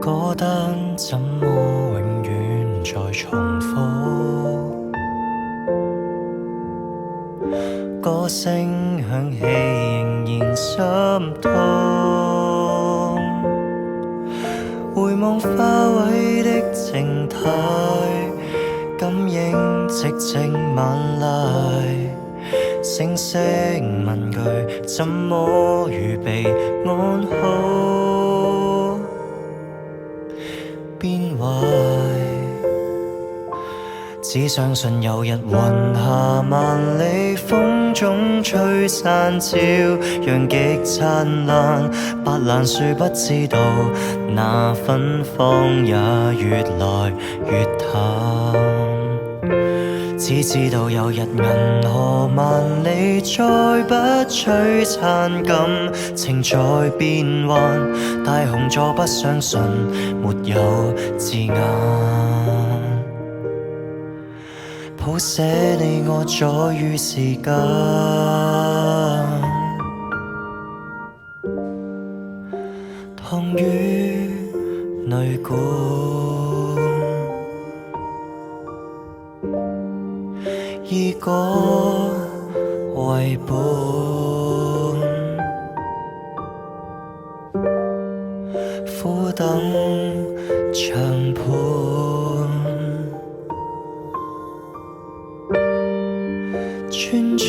歌單怎麼永遠在重複？歌聲響起仍然心痛，回望花萎的靜態，感應寂靜晚來，聲聲問句怎麼預備安好？變壞，只相信有日雲下萬里，風中吹散朝陽極燦爛，白蘭樹不知道那芬芳也越來越淡，只知道有日銀河萬里再不璀璨，感情在變幻，大雄坐不相信沒有字眼，譜寫你我在於時間，躺於旅館，以歌為本，苦等長盤，傳出